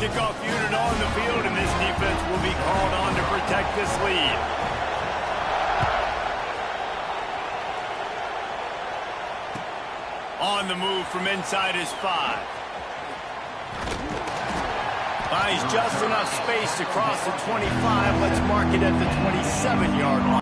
Kickoff unit on the field, and this defense will be called on to protect this lead. On the move from inside his 5. Finds just enough space to cross the 25. Let's mark it at the 27-yard line.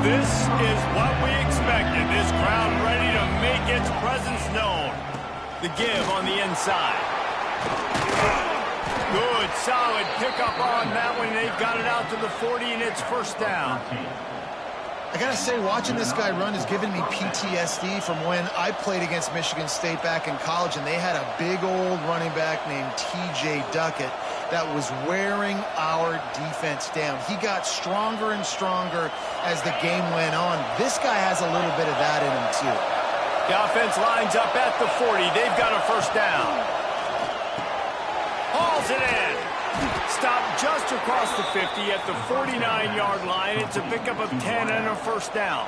This is what we expected. This crowd ready to make its presence known. The give on the inside. Good, solid pickup on that one. They've got it out to the 40, and it's first down. I gotta say, watching this guy run has given me PTSD from when I played against Michigan State back in college, and they had a big old running back named T.J. Duckett that was wearing our defense down. He got stronger and stronger as the game went on. This guy has a little bit of that in him, too. The offense lines up at the 40. They've got a first down. Hauls it in. Stopped just across the 50 at the 49-yard line. It's a pickup of 10 and a first down.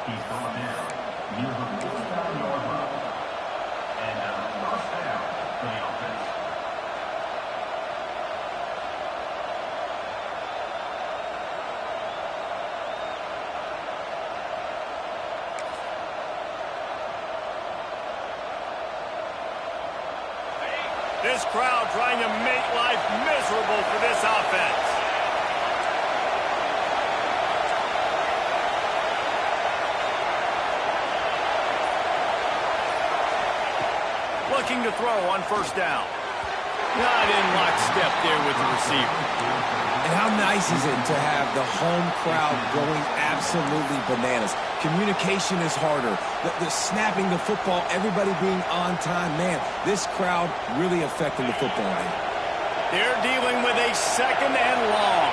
This crowd trying to make life miserable for this offense. Looking to throw on first down. Not in lockstep there with the receiver. And how nice is it to have the home crowd going absolutely bananas? Communication is harder. The snapping the football, everybody being on time. Man, this crowd really affecting the football game. They're dealing with a second and long.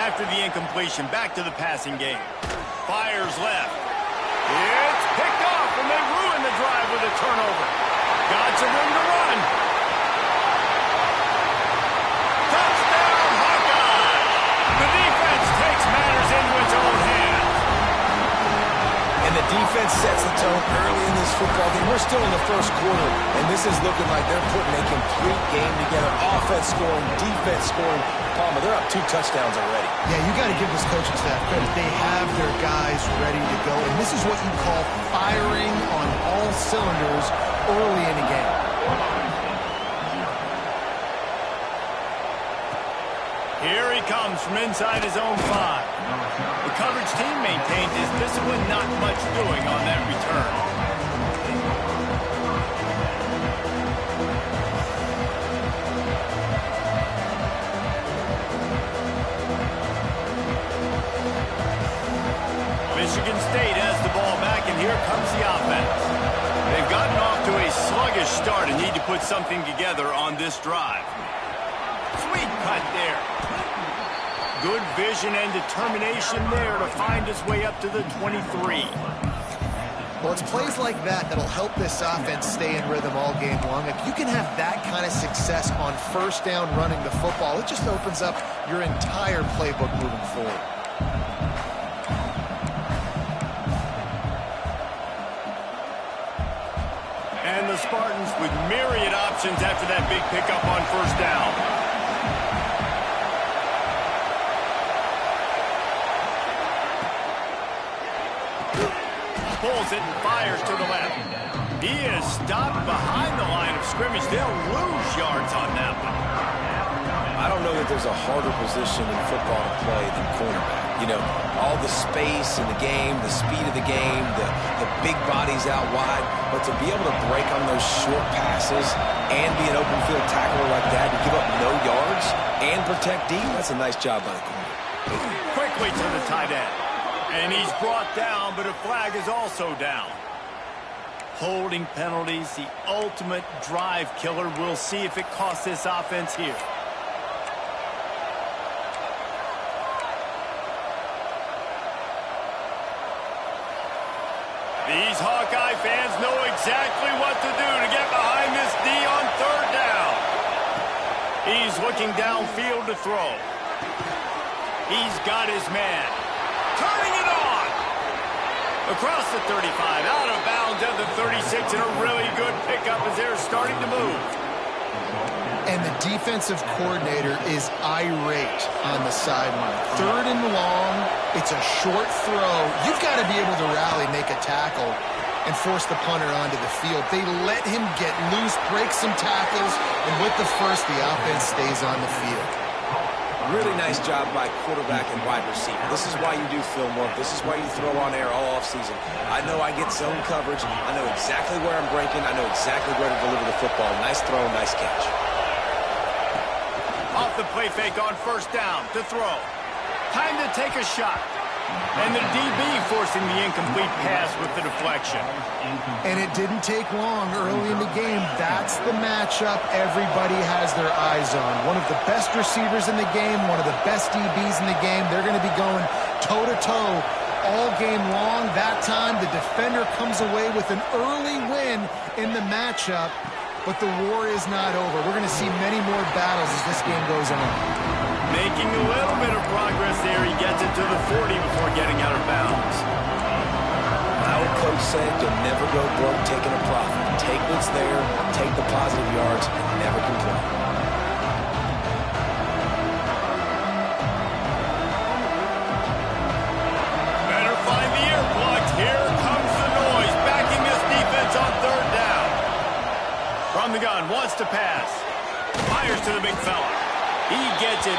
After the incompletion, back to the passing game. Fires left. It's picked off, and they ruin the drive with a turnover. Got some room to run. Touchdown, Hawkeye! The defense takes matters into its own hands. And the defense sets the tone early in this football game. We're still in the first quarter, and this is looking like they're putting a complete game together. Offense scoring, defense scoring. Palmer, they're up 2 touchdowns already. Yeah, you got to give this coaching staff credit. They have their guys ready to go, and this is what you call firing on all cylinders early in a game. Here he comes from inside his own 5. The coverage team maintains his discipline, not much doing on that return. Michigan State has the ball back, and here comes the offense. They've gotten off to a sluggish start and need to put something together on this drive. Sweet cut there. Good vision and determination there to find his way up to the 23. Well, it's plays like that that'll help this offense stay in rhythm all game long. If you can have that kind of success on first down running the football, it just opens up your entire playbook moving forward. And the Spartans with myriad options after that big pickup on first down. Pulls it and fires to the left. He is stopped behind the line of scrimmage. They'll lose yards on that one. I don't know that there's a harder position in football to play than cornerback. You know, all the space in the game, the speed of the game, the big bodies out wide. But to be able to break on those short passes and be an open field tackler like that and give up no yards and protect D, that's a nice job by the corner. Quickly to the tight end. And he's brought down, but a flag is also down. Holding penalties, the ultimate drive killer. We'll see if it costs this offense here. These Hawkeye fans know exactly what to do to get behind this D on third down. He's looking downfield to throw. He's got his man. Turning it on. Across the 35, out of bounds at the 36, and a really good pickup as they're starting to move. And the defensive coordinator is irate on the sideline. Third and long, it's a short throw. You've got to be able to rally, make a tackle, and force the punter onto the field. They let him get loose, break some tackles, and with the first, the offense stays on the field. Really nice job by quarterback and wide receiver. This is why you do film work. This is why you throw on air all offseason. I know I get zone coverage. I know exactly where I'm breaking. I know exactly where to deliver the football. Nice throw, nice catch. Off the play fake on first down to throw. Time to take a shot. And the DB forcing the incomplete pass with the deflection. And it didn't take long early in the game. That's the matchup everybody has their eyes on. One of the best receivers in the game, one of the best DBs in the game. They're going to be going toe-to-toe all game long. That time, the defender comes away with an early win in the matchup. But the war is not over. We're going to see many more battles as this game goes on. Making a little bit of progress there. He gets it to the 40 before getting out of bounds. My old coach said you'll never go broke taking a profit. Take what's there, take the positive yards, and never complain. Better find the earplugs. Here comes the noise. Backing this defense on third down. From the gun, wants to pass. Fires to the big fella. He gets it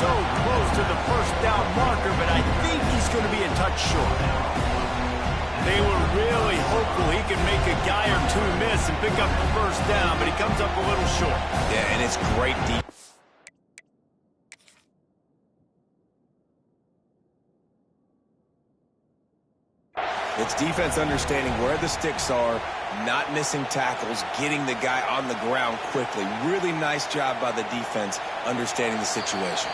so close to the first down marker, but I think he's going to be a touch short. They were really hopeful he could make a guy or two miss and pick up the first down, but he comes up a little short. Yeah, and it's great deep. It's defense understanding where the sticks are, not missing tackles, getting the guy on the ground quickly. Really nice job by the defense understanding the situation.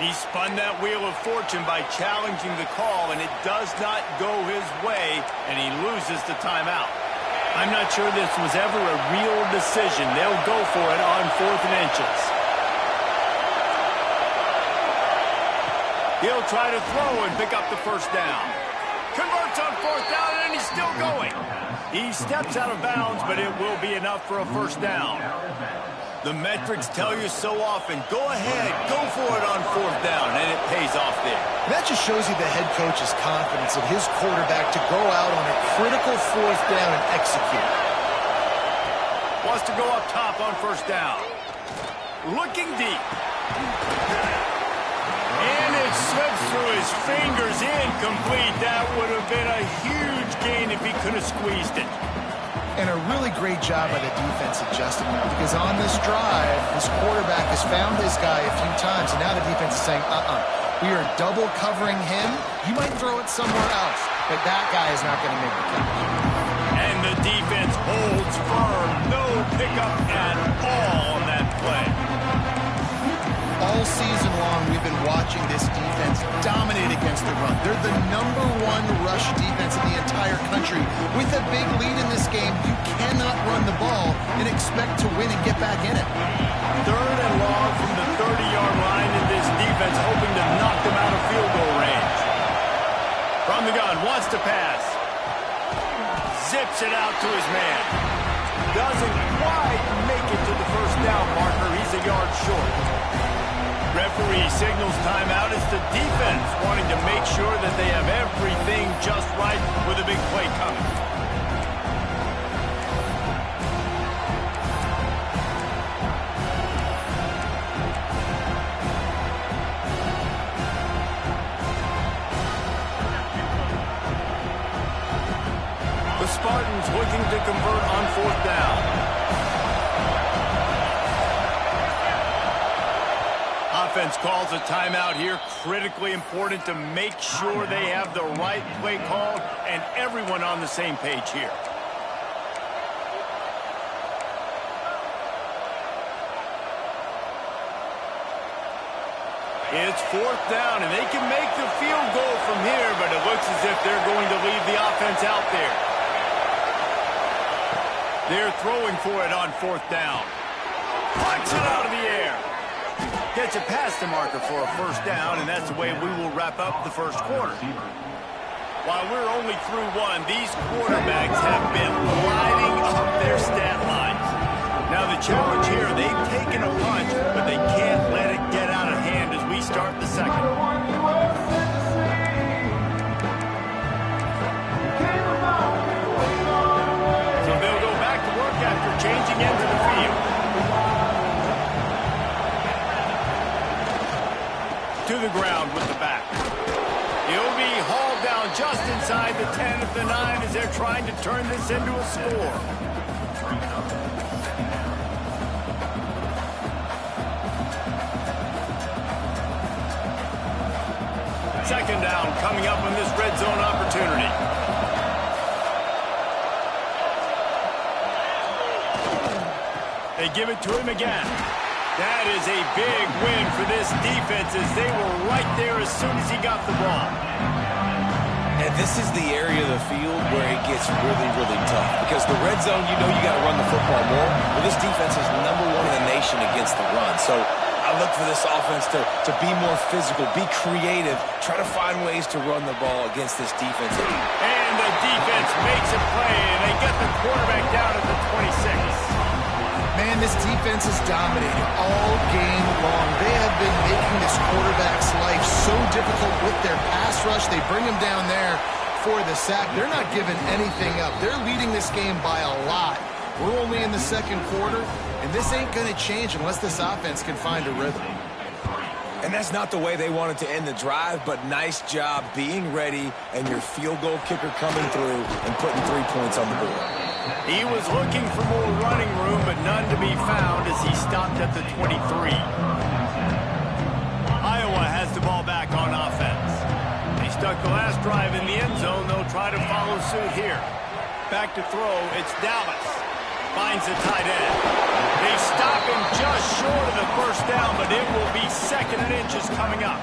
He spun that wheel of fortune by challenging the call, and it does not go his way, and he loses the timeout. I'm not sure this was ever a real decision. They'll go for it on 4th and inches. He'll try to throw and pick up the first down. Converts on 4th down, and he's still going. He steps out of bounds, but it will be enough for a first down. The metrics tell you so often, go ahead, go for it on 4th down, and it pays off there. That just shows you the head coach's confidence in his quarterback to go out on a critical 4th down and execute. Wants to go up top on first down. Looking deep. And it slips through his fingers, incomplete. That would have been a huge gain if he could have squeezed it. And a really great job by the defense adjusting him, because on this drive, this quarterback has found his guy a few times, and now the defense is saying, we are double covering him. You might throw it somewhere else, but that guy is not going to make the catch. And the defense holds firm. No pickup at all on that play. All season long, we've been watching this defense dominate against the run. They're the #1 rush defense in the entire country. With a big lead in this game, you cannot run the ball and expect to win and get back in it. 3rd and long from the 30-yard line, and this defense hoping to knock them out of field goal range. From the gun, wants to pass. Zips it out to his man. Doesn't quite make it to the first down marker. He's a yard short. Referee signals timeout. It's the defense wanting to make sure that they have everything just right with a big play coming. Spartans looking to convert on 4th down. Offense calls a timeout here. Critically important to make sure they have the right play called and everyone on the same page here. It's 4th down, and they can make the field goal from here, but it looks as if they're going to leave the offense out there. They're throwing for it on 4th down. Punch it out of the air. Gets it past the marker for a 1st down, and that's the way we will wrap up the 1st quarter. While we're only through one, these quarterbacks have been lighting up their stat lines. Now the challenge here, they've taken a punch, but they can't let it get out of hand as we start the 2nd. So they'll go back to work after changing into the field. To the ground with the back. He'll be hauled down just inside the 10 at the 9 as they're trying to turn this into a score. 2nd down coming up on this red zone opportunity. They give it to him again. That is a big win for this defense as they were right there as soon as he got the ball. And this is the area of the field where it gets really, really tough. Because the red zone, you know you got to run the football more. Well, this defense is #1 in the nation against the run. So I look for this offense to be more physical, be creative, try to find ways to run the ball against this defense. And the defense makes a play, and they get the quarterback down at the 26. Man, this defense is dominating all game long. They have been making this quarterback's life so difficult with their pass rush. They bring him down there for the sack. They're not giving anything up. They're leading this game by a lot. We're only in the 2nd quarter, and this ain't going to change unless this offense can find a rhythm. And that's not the way they wanted to end the drive, but nice job being ready and your field goal kicker coming through and putting 3 points on the board. He was looking for more running room, but none to be found as he stopped at the 23. Iowa has the ball back on offense. They stuck the last drive in the end zone. They'll try to follow suit here. Back to throw. It's Dallas. Finds the tight end. They stop him just short of the 1st down, but it will be 2nd and inches coming up.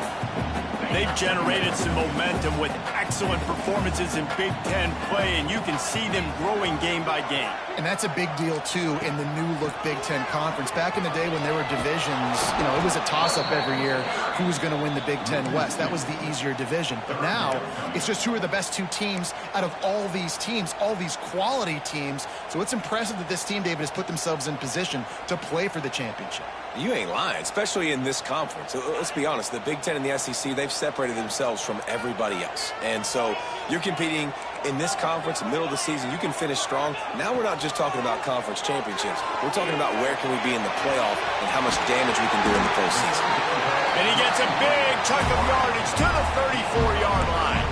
They've generated some momentum with excellent performances in Big Ten play, and you can see them growing game by game. And that's a big deal, too, in the new-look Big Ten Conference. Back in the day when there were divisions, you know, it was a toss-up every year who was going to win the Big Ten West. That was the easier division. But now, it's just who are the best 2 teams out of all these teams, all these quality teams. So it's impressive that this team, David, has put themselves in position to play for the championship. You ain't lying, especially in this conference. Let's be honest, the Big Ten and the SEC, they've separated themselves from everybody else. And so you're competing in this conference, middle of the season. You can finish strong. Now we're not just talking about conference championships. We're talking about where can we be in the playoff and how much damage we can do in the postseason. And he gets a big chunk of yardage to the 34-yard line.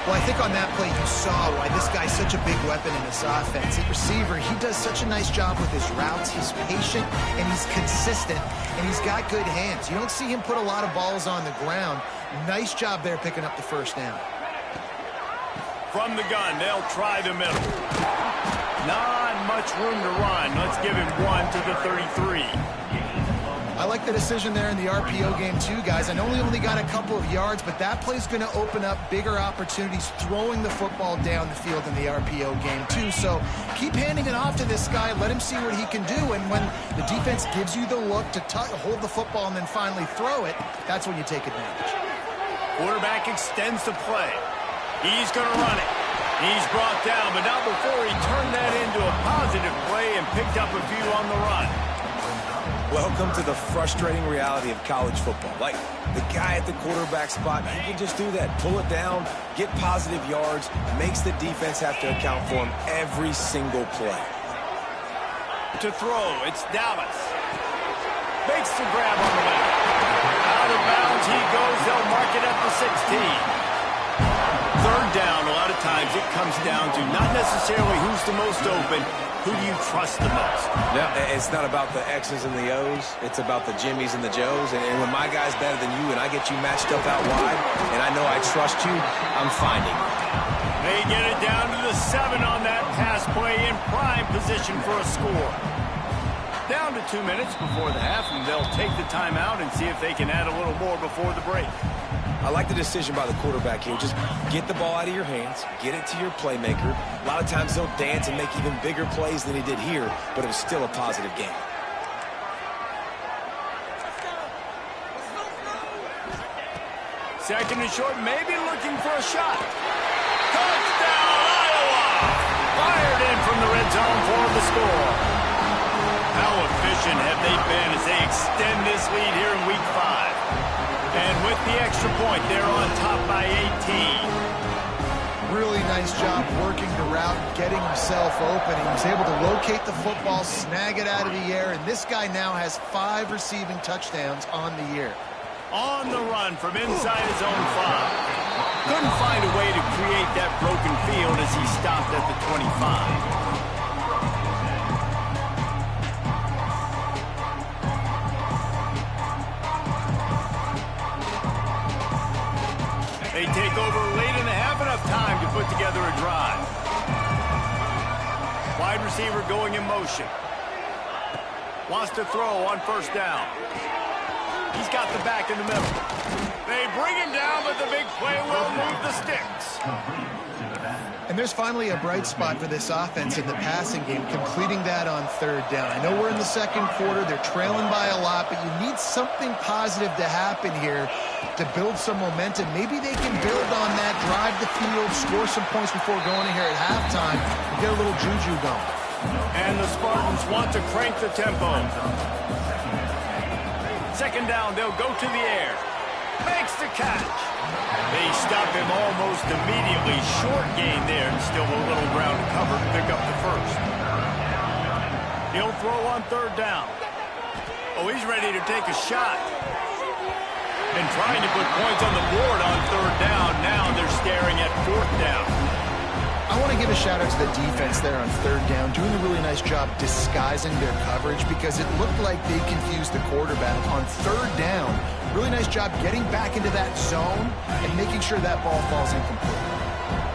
Well, I think on that play you saw why this guy's such a big weapon in this offense. At receiver, he does such a nice job with his routes. He's patient, and he's consistent, and he's got good hands. You don't see him put a lot of balls on the ground. Nice job there picking up the 1st down. From the gun, they'll try the middle. Not much room to run. Let's give him 1 to the 33. I like the decision there in the RPO game too, guys. I know he only got a couple of yards, but that play's going to open up bigger opportunities throwing the football down the field in the RPO game too. So keep handing it off to this guy. Let him see what he can do. And when the defense gives you the look to hold the football and then finally throw it, that's when you take advantage. Quarterback extends the play. He's going to run it. He's brought down, but not before he turned that into a positive play and picked up a few on the run. Welcome to the frustrating reality of college football. Like, the guy at the quarterback spot, he can just do that. Pull it down, get positive yards, makes the defense have to account for him every single play. To throw, it's Dallas. Makes the grab on the back. Out of bounds he goes. They'll mark it at the 16. 3rd down, a lot of times it comes down to not necessarily who's the most open, who do you trust the most? Yeah, it's not about the X's and the O's. It's about the Jimmys and the Joes. And when my guy's better than you and I get you matched up out wide and I know I trust you, I'm finding you. They get it down to the 7 on that pass play in prime position for a score. Down to 2 minutes before the half, and they'll take the timeout and see if they can add a little more before the break. I like the decision by the quarterback here. Just get the ball out of your hands, get it to your playmaker. A lot of times they'll dance and make even bigger plays than he did here, but it was still a positive game. Second and short, maybe looking for a shot. Touchdown, Iowa! Fired in from the red zone for the score. How efficient have they been as they extend this lead here in Week 5? And with the extra point, they're on top by 18. Really nice job working the route, getting himself open. He was able to locate the football, snag it out of the air, and this guy now has 5 receiving touchdowns on the year. On the run from inside his own 5. Couldn't find a way to create that broken field as he stopped at the 25. They take over late in the half, enough time to put together a drive. Wide receiver going in motion. Wants to throw on first down. He's got the back in the middle. They bring him down, but the big play will move the sticks. And there's finally a bright spot for this offense in the passing game, completing that on third down. I know we're in the second quarter. They're trailing by a lot, but you need something positive to happen here to build some momentum. Maybe they can build on that, drive the field, score some points before going in here at halftime, and get a little juju going. And the Spartans want to crank the tempo. Second down, they'll go to the air. Makes the catch. They stop him almost immediately. Short gain there, and still a little ground to cover to pick up the first. He'll throw on third down. Oh, he's ready to take a shot. And trying to put points on the board on third down. Now they're staring at fourth down. I want to give a shout-out to the defense there on third down, doing a really nice job disguising their coverage because it looked like they confused the quarterback on third down. Really nice job getting back into that zone and making sure that ball falls incomplete.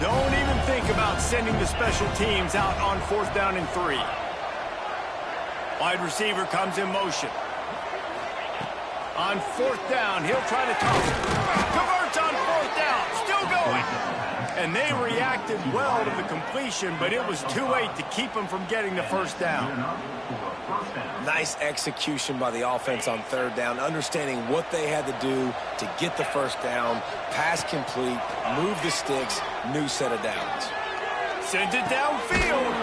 Don't even think about sending the special teams out on fourth down and 3. Wide receiver comes in motion. On fourth down, he'll try to toss it. Converts on fourth down, still going. And they reacted well to the completion, but it was too late to keep them from getting the first down. Nice execution by the offense on third down, understanding what they had to do to get the first down, pass complete, move the sticks, new set of downs. Sends it downfield.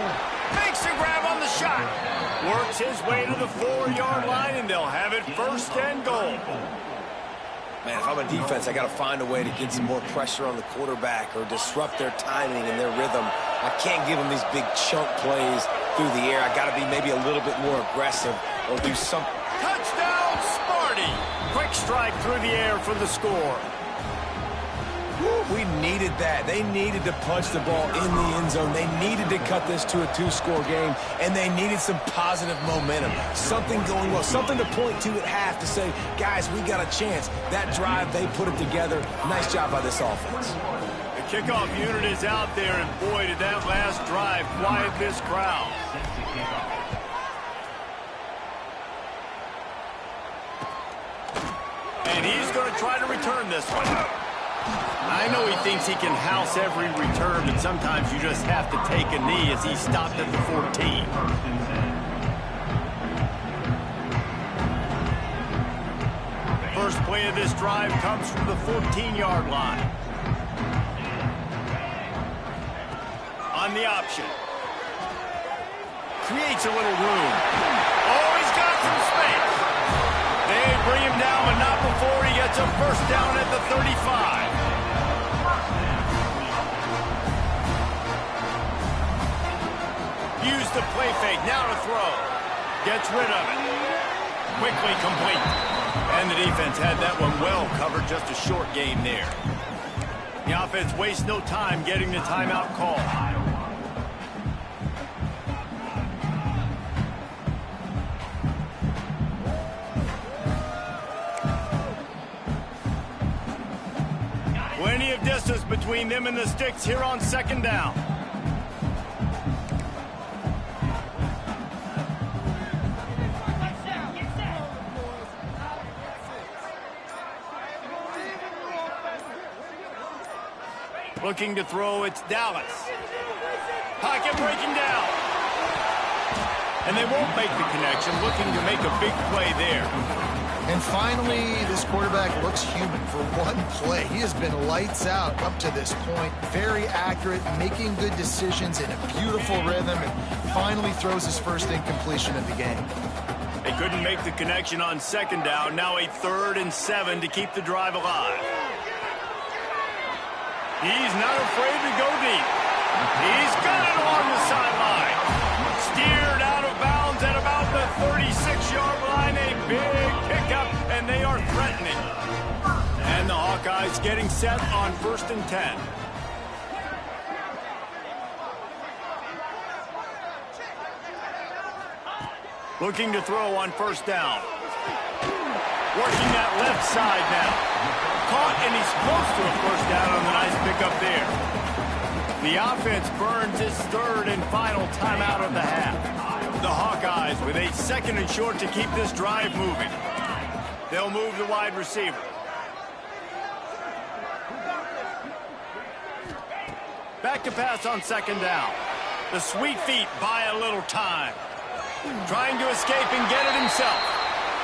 Makes a grab on the shot. Works his way to the 4-yard line, and they'll have it first and goal. Man, if I'm a defense, I got to find a way to get some more pressure on the quarterback or disrupt their timing and their rhythm. I can't give them these big chunk plays through the air. I got to be maybe a little bit more aggressive or do something. Touchdown, Sparty! Quick strike through the air for the score. We needed that. They needed to punch the ball in the end zone. They needed to cut this to a 2-score game, and they needed some positive momentum. Something going well, something to point to at half to say, guys, we got a chance. That drive, they put it together. Nice job by this offense. The kickoff unit is out there, and boy, did that last drive quiet this crowd. And he's going to try to return this one. I know he thinks he can house every return, but sometimes you just have to take a knee as he stopped at the 14. First play of this drive comes from the 14-yard line. On the option. Creates a little room. Oh, he's got some space. They bring him down, but not before he gets a first down at the 35. Use the play fake, now to throw. Gets rid of it. Quickly complete. And the defense had that one well covered, just a short gain there. The offense wastes no time getting the timeout call. Plenty of distance between them and the sticks here on second down. Looking to throw, it's Dallas. Pocket breaking down. And they won't make the connection, looking to make a big play there. And finally, this quarterback looks human for one play. He has been lights out up to this point. Very accurate, making good decisions in a beautiful rhythm, and finally throws his first incompletion of the game. They couldn't make the connection on second down. Now a 3rd and 7 to keep the drive alive. He's not afraid to go deep. He's got it along the sideline. Steered out of bounds at about the 36-yard line. A big pickup, and they are threatening. And the Hawkeyes getting set on 1st and 10. Looking to throw on 1st down. Working that left side now. Caught, and he's close to a 1st down on the nice pickup there. The offense burns its 3rd and final timeout of the half. The Hawkeyes with a 2nd and short to keep this drive moving. They'll move the wide receiver. Back to pass on 2nd down. The sweet feet buy a little time. Trying to escape and get it himself.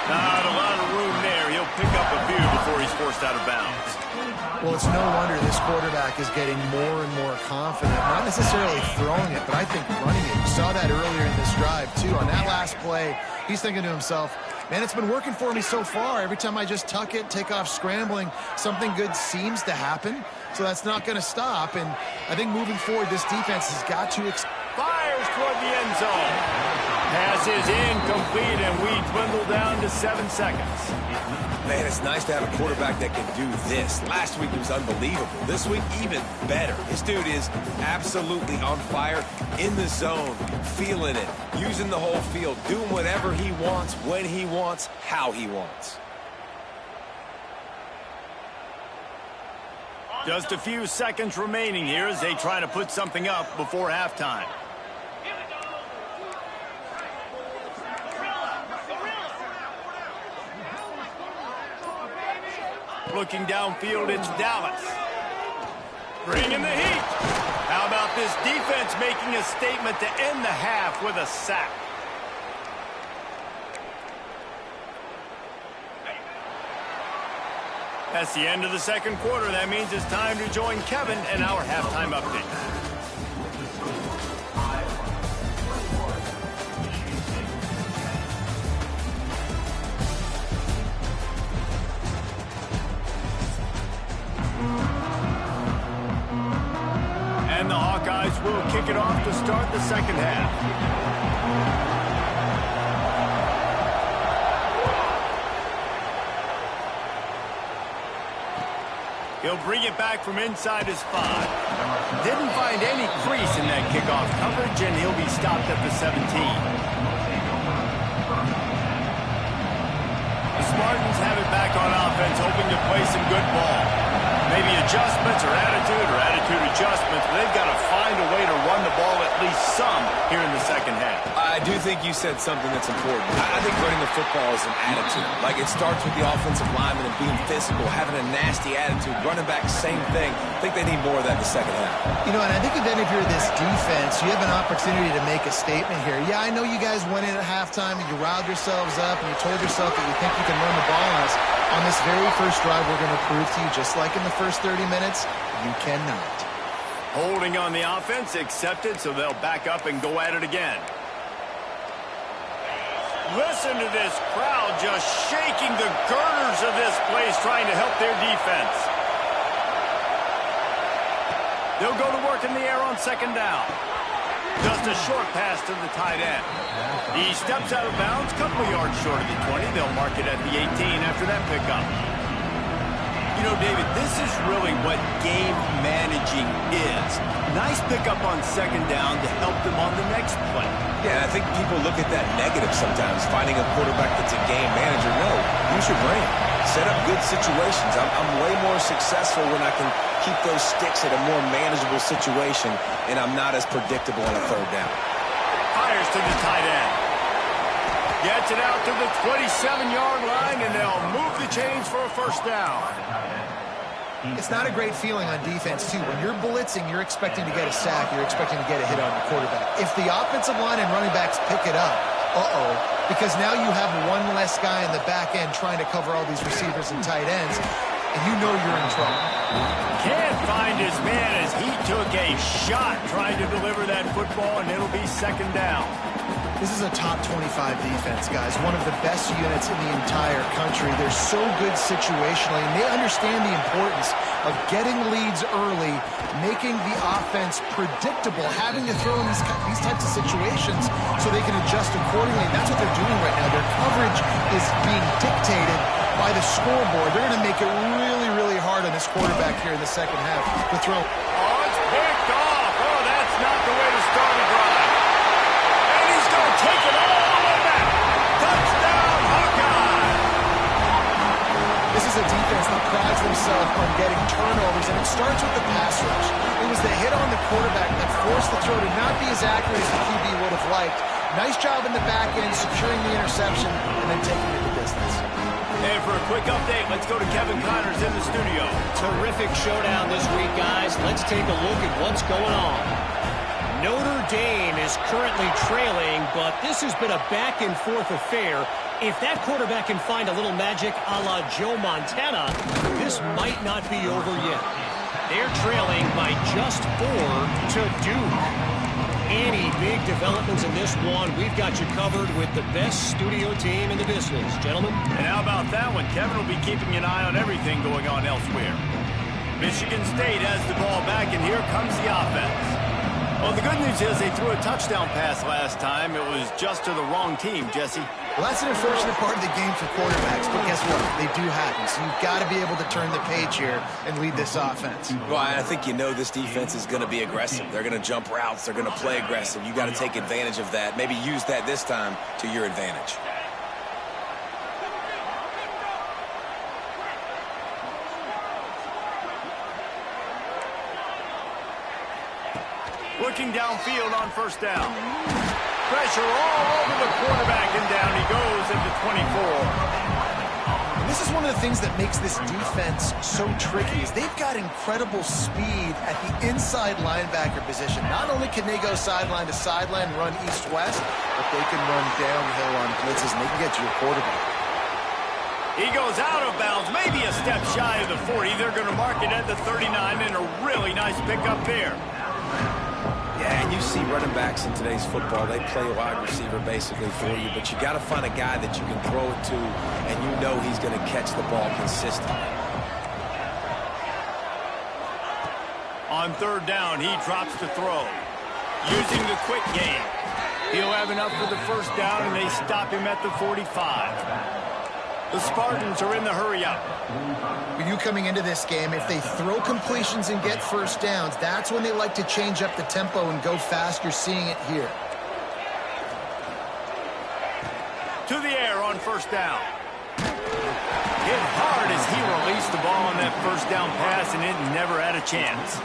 Not a lot of room there. He'll pick up a few before he's forced out of bounds. Well, it's no wonder this quarterback is getting more and more confident. Not necessarily throwing it, but I think running it. You saw that earlier in this drive, too. On that last play, he's thinking to himself, man, it's been working for me so far. Every time I just tuck it, take off scrambling, something good seems to happen. So that's not going to stop. And I think moving forward, this defense has got to... Fires toward the end zone. Pass is incomplete, and we dwindle down to 7 seconds. Man, it's nice to have a quarterback that can do this. Last week, he was unbelievable. This week, even better. This dude is absolutely on fire, in the zone, feeling it, using the whole field, doing whatever he wants, when he wants, how he wants. Just a few seconds remaining here as they try to put something up before halftime. Looking downfield, it's Dallas. Bringing the heat. How about this defense making a statement to end the half with a sack? That's the end of the 2nd quarter. That means it's time to join Kevin and our halftime update. And the Hawkeyes will kick it off to start the 2nd half. He'll bring it back from inside his 5. Didn't find any crease in that kickoff coverage, and he'll be stopped at the 17. The Spartans have it back on offense, hoping to play some good ball. Maybe adjustments or attitude adjustments, but they've got to find a way to run the ball at least some here in the 2nd half. I do think you said something that's important. I think running the football is an attitude. Like, it starts with the offensive lineman and being physical, having a nasty attitude. Running back, same thing. I think they need more of that in the 2nd half. You know, and I think then if you're this defense, you have an opportunity to make a statement here. Yeah, I know you guys went in at halftime and you riled yourselves up and you told yourself that you think you can run the ball on us. On this very first drive, we're going to prove to you, just like in the first 30 minutes, you cannot. Holding on the offense, accepted, so they'll back up and go at it again. Listen to this crowd just shaking the girders of this place, trying to help their defense. They'll go to work in the air on 2nd down. Just a short pass to the tight end. He steps out of bounds, couple yards short of the 20. They'll mark it at the 18 after that pickup. You know, David, this is really what game managing is. Nice pickup on second down to help them on the next play. Yeah, I think people look at that negative sometimes, finding a quarterback that's a game manager. No, use your brain. Set up good situations. I'm way more successful when I can keep those sticks at a more manageable situation, and I'm not as predictable on a third down. Fires to the tight end. Gets it out to the 27-yard line, and they'll move the chains for a first down. It's not a great feeling on defense, too. When you're blitzing, you're expecting to get a sack. You're expecting to get a hit on your quarterback. If the offensive line and running backs pick it up, because now you have one less guy in the back end trying to cover all these receivers and tight ends, and you know you're in trouble. Can't find his man as he took a shot trying to deliver that football, and it'll be second down. This is a top 25 defense, guys. One of the best units in the entire country. They're so good situationally, and they understand the importance of getting leads early, making the offense predictable, having to throw in these types of situations so they can adjust accordingly. And that's what they're doing right now. Their coverage is being dictated by the scoreboard. They're going to make it really, really hard on this quarterback here in the second half to throw. Oh, it's picked off. Oh, that's not the way to start a drive. Take it all the way back. Touchdown, Hawkeye. This is a defense that prides themselves on getting turnovers, and it starts with the pass rush. It was the hit on the quarterback that forced the throw to not be as accurate as the QB would have liked. Nice job in the back end, securing the interception, and then taking it the distance. And for a quick update, let's go to Kevin Connors in the studio. Terrific showdown this week, guys. Let's take a look at what's going on. Notre Dame is currently trailing, but this has been a back-and-forth affair. If that quarterback can find a little magic a la Joe Montana, this might not be over yet. They're trailing by just 4 to Duke. Any big developments in this one, we've got you covered with the best studio team in the business. Gentlemen? And how about that one? Kevin will be keeping an eye on everything going on elsewhere. Michigan State has the ball back, and here comes the offense. Well, the good news is they threw a touchdown pass last time. It was just to the wrong team, Jesse. Well, that's an unfortunate part of the game for quarterbacks, but guess what? They do happen, so you've got to be able to turn the page here and lead this offense. Well, I think you know this defense is going to be aggressive. They're going to jump routes. They're going to play aggressive. You got to take advantage of that. Maybe use that this time to your advantage. Looking downfield on first down. Pressure all over the quarterback, and down he goes at the 24. And this is one of the things that makes this defense so tricky is they've got incredible speed at the inside linebacker position. Not only can they go sideline to sideline, run east-west, but they can run downhill on blitzes, and they can get to your quarterback. He goes out of bounds, maybe a step shy of the 40. They're going to mark it at the 39, and a really nice pickup there. Yeah, and you see running backs in today's football, they play a wide receiver basically for you, but you got to find a guy that you can throw it to, and you know he's going to catch the ball consistently. On third down, he drops to throw. Using the quick game. He'll have enough for the first down, and they stop him at the 45. The Spartans are in the hurry-up. For you coming into this game, if they throw completions and get first downs, that's when they like to change up the tempo and go fast. You're seeing it here. To the air on first down. Hit hard as he released the ball on that first down pass, and it never had a chance.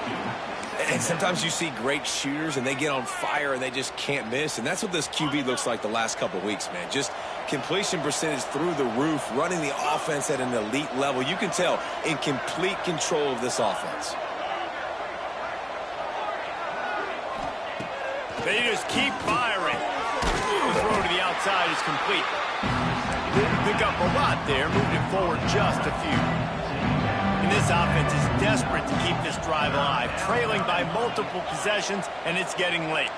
And sometimes you see great shooters, and they get on fire, and they just can't miss. And that's what this QB looks like the last couple of weeks, man. Just completion percentage through the roof, running the offense at an elite level. You can tell in complete control of this offense. They just keep firing. The throw to the outside is complete. Didn't pick up a lot there, moved it forward just a few. And this offense is desperate to keep this drive alive, trailing by multiple possessions, and it's getting late.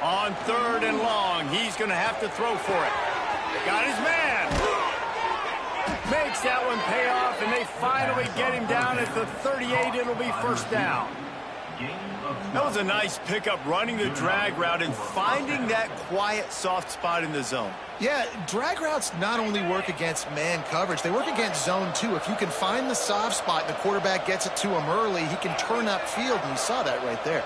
On third and long, he's going to have to throw for it. Got his man. Makes that one pay off, and they finally get him down at the 38. It'll be first down. That was a nice pickup, running the drag route and finding that quiet, soft spot in the zone. Yeah, drag routes not only work against man coverage, they work against zone too. If you can find the soft spot and the quarterback gets it to him early, he can turn upfield, and you saw that right there.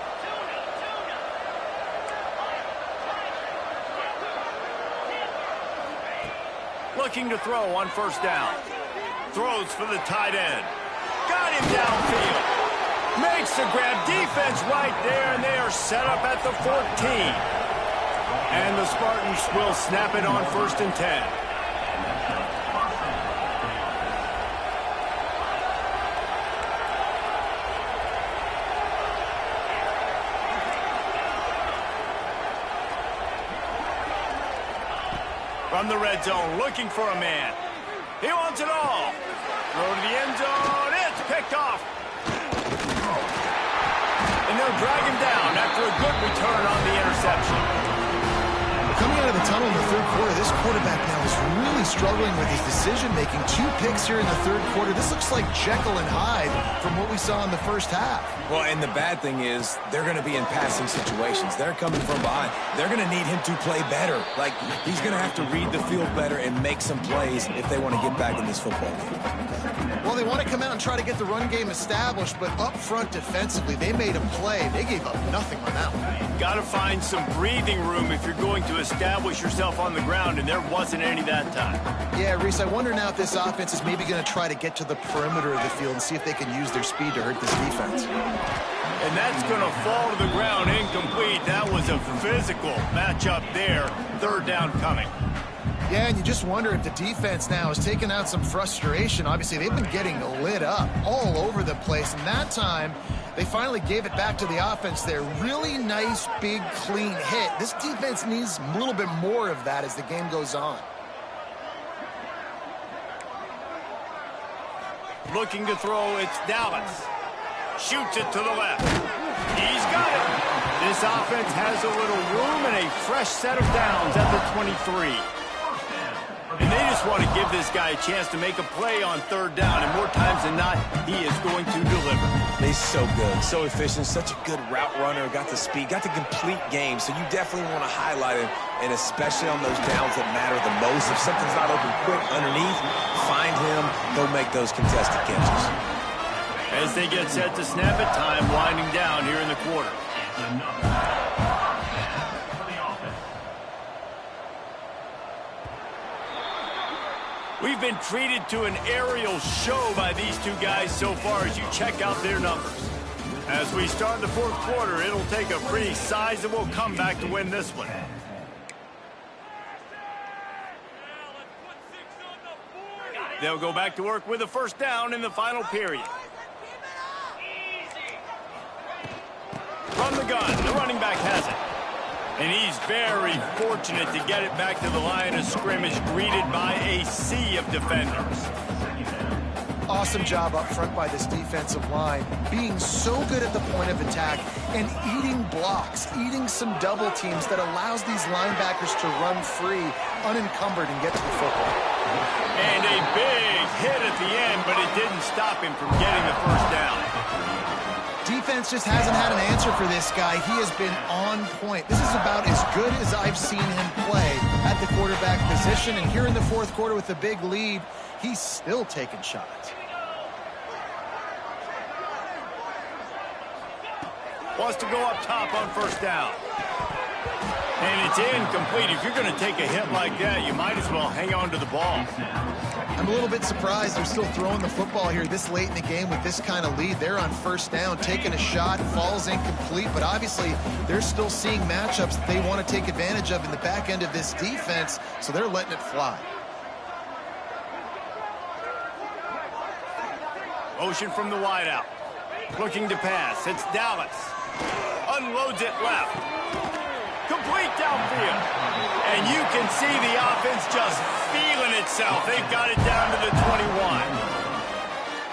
Looking to throw on first down. Throws for the tight end. Got him downfield. Makes the grab. Defense right there, and they are set up at the 14. And the Spartans will snap it on 1st and 10. From the red zone, looking for a man. He wants it all. Throw to the end zone. It's picked off. And they'll drag him down after a good return on the interception. Coming out of the tunnel in the third quarter, this quarterback now is really struggling with his decision-making. 2 picks here in the third quarter. This looks like Jekyll and Hyde from what we saw in the first half. Well, and the bad thing is they're going to be in passing situations. They're coming from behind. They're going to need him to play better. Like, he's going to have to read the field better and make some plays if they want to get back in this football game. Well, they want to come out and try to get the run game established, but up front defensively, they made a play. They gave up nothing on that one. Got to find some breathing room if you're going to establish yourself on the ground, and there wasn't any that time. Yeah, Reese, I wonder now if this offense is maybe going to try to get to the perimeter of the field and see if they can use their speed to hurt this defense. And that's going to fall to the ground incomplete. That was a physical matchup there. 3rd down coming. Yeah, and you just wonder if the defense now is taking out some frustration. Obviously, they've been getting lit up all over the place, and that time they finally gave it back to the offense there. Really nice, big, clean hit. This defense needs a little bit more of that as the game goes on. Looking to throw, it's Dallas. Shoots it to the left. He's got it. This offense has a little room and a fresh set of downs at the 23. And they just want to give this guy a chance to make a play on 3rd down, and more times than not, he is going to deliver. He's so good, so efficient, such a good route runner, got the speed, got the complete game, so you definitely want to highlight him, and especially on those downs that matter the most. If something's not open quick underneath, find him, he'll make those contested catches. As they get set to snap it, time winding down here in the quarter. We've been treated to an aerial show by these two guys so far as you check out their numbers. As we start the 4th quarter, it'll take a pretty sizable comeback to win this one. They'll go back to work with a 1st down in the final period. From the gun, the running back has it. And he's very fortunate to get it back to the line of scrimmage, greeted by a sea of defenders. Awesome job up front by this defensive line, being so good at the point of attack and eating blocks, eating some double teams that allows these linebackers to run free, unencumbered, and get to the football. And a big hit at the end, but it didn't stop him from getting the 1st down. Defense just hasn't had an answer for this guy. He has been on point. This is about as good as I've seen him play at the quarterback position. And here in the 4th quarter with a big lead, he's still taking shots. Wants to go up top on 1st down. And it's incomplete. If you're going to take a hit like that, you might as well hang on to the ball. I'm a little bit surprised they're still throwing the football here this late in the game with this kind of lead. They're on 1st down, taking a shot, falls incomplete, but obviously they're still seeing matchups that they want to take advantage of in the back end of this defense, so they're letting it fly. Motion from the wideout. Looking to pass. It's Dallas. Unloads it left. Complete downfield. And you can see the offense just feeling itself. They've got it down to the 21.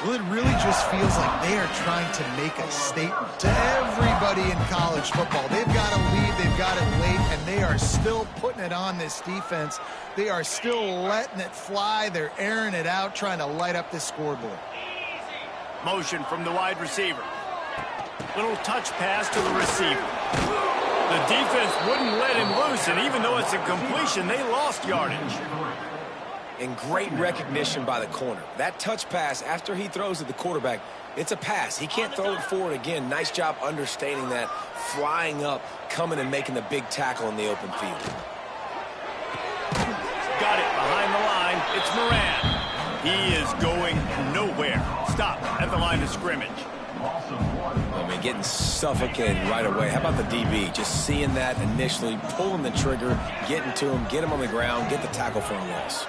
Well, it really just feels like they are trying to make a statement to everybody in college football. They've got a lead, they've got it late, and they are still putting it on this defense. They are still letting it fly. They're airing it out, trying to light up this scoreboard. Motion from the wide receiver. Little touch pass to the receiver. The defense wouldn't let him loose, and even though it's a completion, they lost yardage. And great recognition by the corner. That touch pass after he throws at the quarterback, it's a pass. He can't throw it forward again. Nice job understanding that, flying up, coming and making the big tackle in the open field. Got it behind the line. It's Moran. He is going nowhere. Stop at the line of scrimmage. I mean, getting suffocated right away. How about the DB? Just seeing that initially, pulling the trigger, getting to him, get him on the ground, get the tackle for a loss.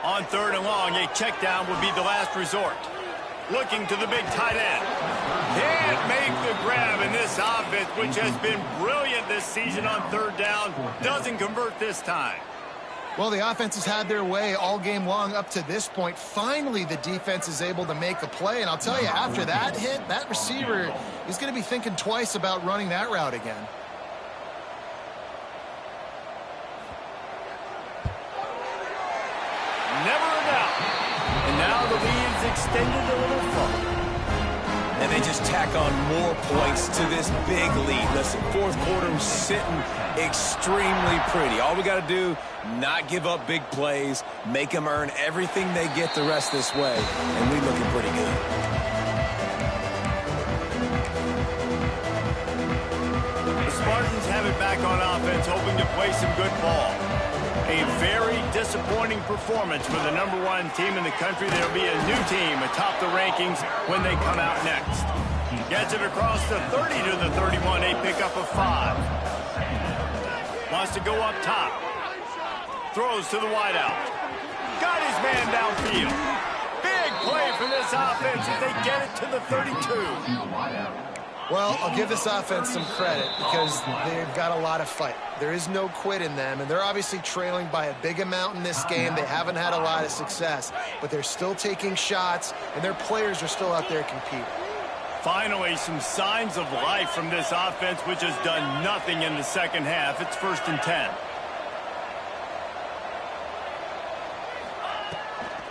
On 3rd and long, a check down would be the last resort. Looking to the big tight end. Can't make the grab, in this offense, which has been brilliant this season on 3rd down, doesn't convert this time. Well, the offense has had their way all game long up to this point. Finally, the defense is able to make a play. And I'll tell you, after that hit, that receiver is going to be thinking twice about running that route again. Never a doubt. And now the lead's extended a little further. And they just tack on more points to this big lead. Listen, 4th quarter sitting extremely pretty. All we got to do, not give up big plays, make them earn everything they get the rest this way, and we looking pretty good. The Spartans have it back on offense, hoping to play some good ball. A very disappointing performance for the #1 team in the country. There'll be a new team atop the rankings when they come out next. Gets it across the 30 to the 31, a pickup of 5. Wants to go up top. Throws to the wideout. Got his man downfield. Big play for this offense as they get it to the 32. Well, I'll give this offense some credit because they've got a lot of fight. There is no quit in them, and they're obviously trailing by a big amount in this game. They haven't had a lot of success, but they're still taking shots, and their players are still out there competing. Finally, some signs of life from this offense, which has done nothing in the second half. It's 1st and 10.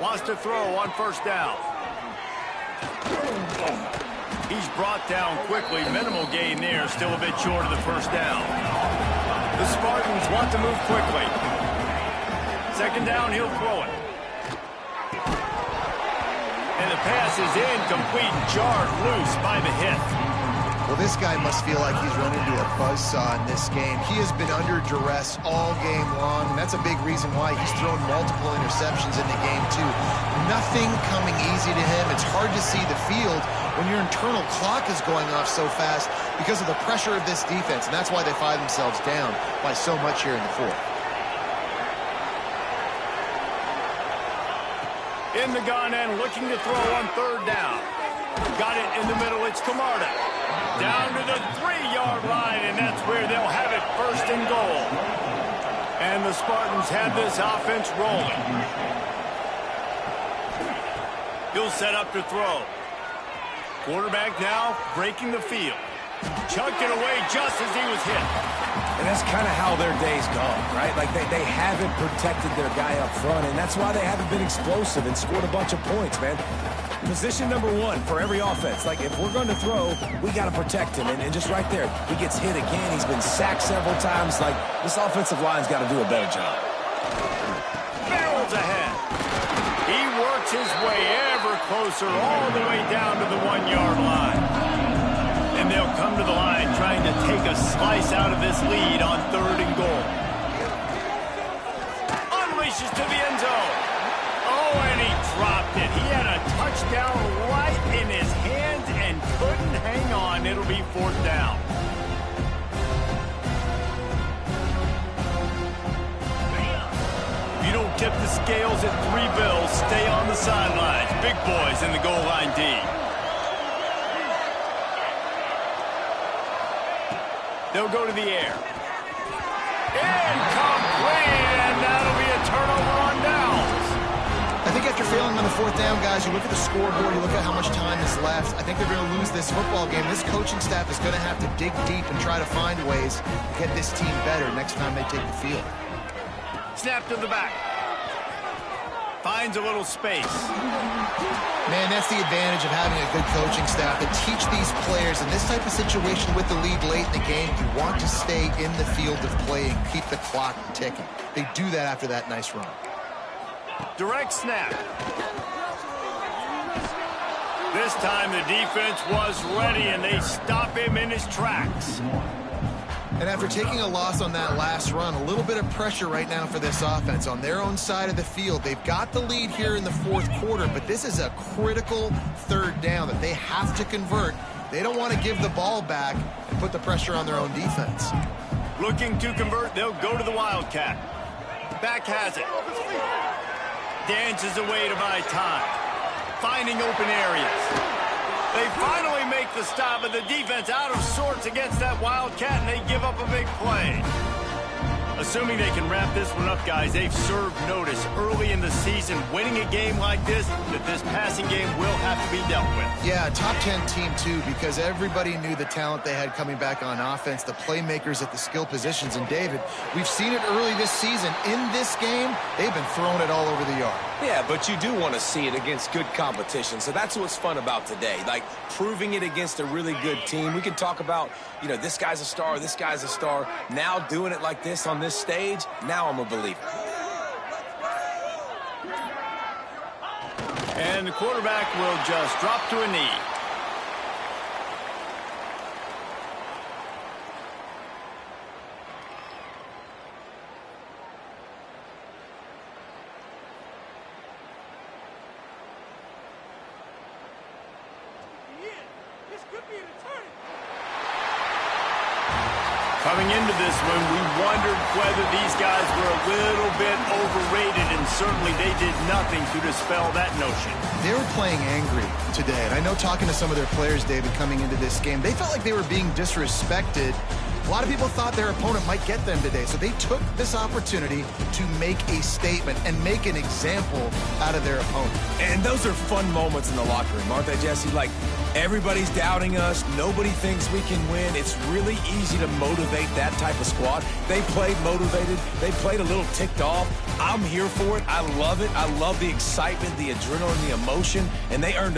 Wants to throw on 1st down. He's brought down quickly. Minimal gain there. Still a bit short of the 1st down. The Spartans want to move quickly. 2nd down, he'll throw it. And the pass is incomplete, jarred loose by the hit. Well, this guy must feel like he's run into a buzzsaw in this game. He has been under duress all game long, and that's a big reason why he's thrown multiple interceptions in the game, too. Nothing coming easy to him. It's hard to see the field when your internal clock is going off so fast because of the pressure of this defense, and that's why they find themselves down by so much here in the 4th. In the gun and looking to throw on 3rd down. Got it in the middle. It's Camarda. Down to the 3-yard line, and that's where they'll have it 1st and goal. And the Spartans have this offense rolling. He'll set up to throw. Quarterback now breaking the field. Chucked it away just as he was hit. And that's kind of how their day's gone, right? Like they haven't protected their guy up front, and that's why they haven't been explosive and scored a bunch of points, man. Position #1 for every offense. Like, if we're going to throw, we got to protect him. And just right there, he gets hit again. He's been sacked several times. Like, this offensive line's got to do a better job. Barrels ahead. He works his way ever closer all the way down to the 1-yard line. And they'll come to the line trying to take a slice out of this lead on 3rd and goal. Unleashes to the end zone. Oh, and he dropped it. He had a touchdown right in his hands and couldn't hang on. It'll be 4th down. If you don't tip the scales at 3 bills, stay on the sidelines. Big boys in the goal line D. They'll go to the air. Incomplete, and that'll be a turnover on downs. I think after failing on the 4th down, guys, you look at the scoreboard, you look at how much time is left. I think they're going to lose this football game. This coaching staff is going to have to dig deep and try to find ways to get this team better next time they take the field. Snap to the back. Finds a little space. Man, that's the advantage of having a good coaching staff to teach these players in this type of situation with the lead late in the game. You want to stay in the field of play and keep the clock ticking. They do that after that nice run. Direct snap. This time the defense was ready, and they stop him in his tracks. And after taking a loss on that last run, a little bit of pressure right now for this offense on their own side of the field. They've got the lead here in the fourth quarter, but this is a critical third down that they have to convert. They don't want to give the ball back and put the pressure on their own defense. Looking to convert, they'll go to the Wildcat. Back has it. Dances away to buy time. Finding open areas. They finally make the stop, but the defense out of sorts against that Wildcat, and they give up a big play. Assuming they can wrap this one up, guys, they've served notice early in the season. Winning a game like this, that this passing game will have to be dealt with. Yeah, top 10 team, too, because everybody knew the talent they had coming back on offense, the playmakers at the skill positions. And, David, we've seen it early this season. In this game, they've been throwing it all over the yard. Yeah, but you do want to see it against good competition. So that's what's fun about today, like proving it against a really good team. We can talk about, this guy's a star, this guy's a star. Now doing it like this on this stage, now I'm a believer. And the quarterback will just drop to a knee. Coming into this one, we wondered whether these guys were a little bit overrated, and certainly they did nothing to dispel that notion. They were playing angry today, and I know talking to some of their players, David, coming into this game, they felt like they were being disrespected. A lot of people thought their opponent might get them today, so they took this opportunity to make a statement and make an example out of their opponent. And those are fun moments in the locker room, aren't they, Jesse? Like, everybody's doubting us. Nobody thinks we can win. It's really easy to motivate that type of squad. They played motivated. They played a little ticked off. I'm here for it. I love it. I love the excitement, the adrenaline, the emotion, and they earned a